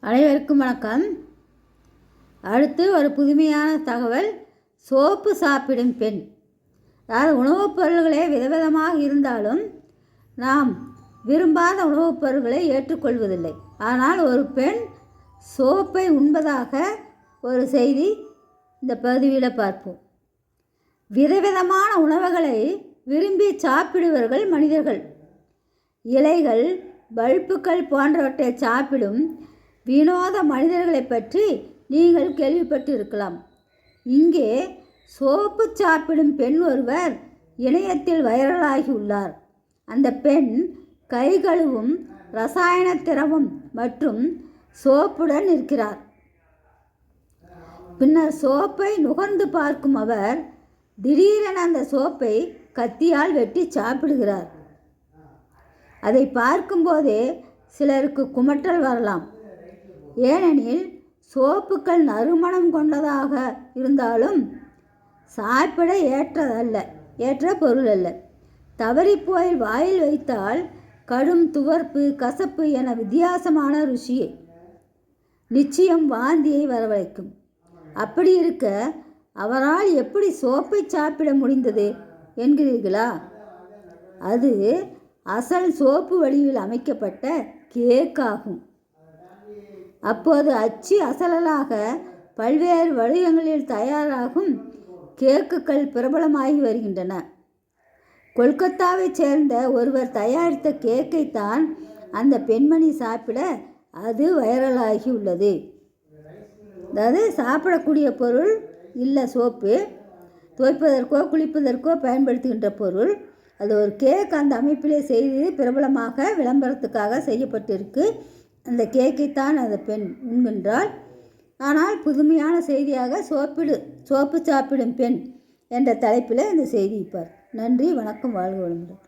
அனைவருக்கும் வணக்கம். அடுத்து ஒரு புதுமையான தகவல். சோப்பு சாப்பிடும் பெண். அதாவது உணவுப் பொருள்களே விதவிதமாக இருந்தாலும் நாம் விரும்பாத உணவுப் பொருள்களை ஏற்றுக்கொள்வதில்லை. ஆனால் ஒரு பெண் சோப்பை உண்பதாக ஒரு செய்தி இந்த பதிவில் பார்ப்போம். விதவிதமான உணவுகளை விரும்பி சாப்பிடுவர்கள் மனிதர்கள். இலைகள், பல்புகள் போன்றவற்றை சாப்பிடும் வினோத மனிதர்களை பற்றி நீங்கள் கேள்விப்பட்டிருக்கலாம். இங்கே சோப்பு சாப்பிடும் பெண் ஒருவர் இணையத்தில் வைரலாகி உள்ளார். அந்த பெண் கை கழுவும் ரசாயன திரவம் மற்றும் சோப்புடன் இருக்கிறார். பின்னர் சோப்பை நுகர்ந்து பார்க்கும் அவர் திடீரென அந்த சோப்பை கத்தியால் வெட்டி சாப்பிடுகிறார். அதை பார்க்கும்போதே சிலருக்கு குமட்டல் வரலாம். ஏனெனில் சோப்புக்கள் நறுமணம் கொண்டதாக இருந்தாலும் சாப்பிட ஏற்ற பொருள் அல்ல. தவறிப்போய் வாயில் வைத்தால் கடும் துவர்ப்பு, கசப்பு என வித்தியாசமான ருசியை நிச்சயம் வாந்தியை வரவழைக்கும். அப்படி இருக்க அவரால் எப்படி சோப்பை சாப்பிட முடிந்தது என்கிறீர்களா? அது அசல் சோப்பு வடிவில் அமைக்கப்பட்ட கேக் ஆகும். அப்போது அச்சு அசலாக பல்வேறு வடிவங்களில் தயாராகும் கேக்குகள் பிரபலமாகி வருகின்றன. கொல்கத்தாவைச் சேர்ந்த ஒருவர் தயாரித்த கேக்கை தான் அந்த பெண்மணி சாப்பிட அது வைரலாகி உள்ளது. அதாவது சாப்பிடக்கூடிய பொருள் இல்லை, சோப்பு துவைப்பதற்கோ குளிப்பதற்கோ பயன்படுத்துகின்ற பொருள். அது ஒரு கேக் அந்த அமைப்பிலே செய்து பிரபலமாக விளம்பரத்துக்காக செய்யப்பட்டிருக்கு. அந்த கேக்கைத்தான் அந்த பெண் உண்கின்றாள். ஆனால் புதுமையான செய்தியாக சோப்பு சாப்பிடும் பெண் என்ற தலைப்பில் இந்த செய்தி பார். நன்றி, வணக்கம், வாழ்க வளமுடன்.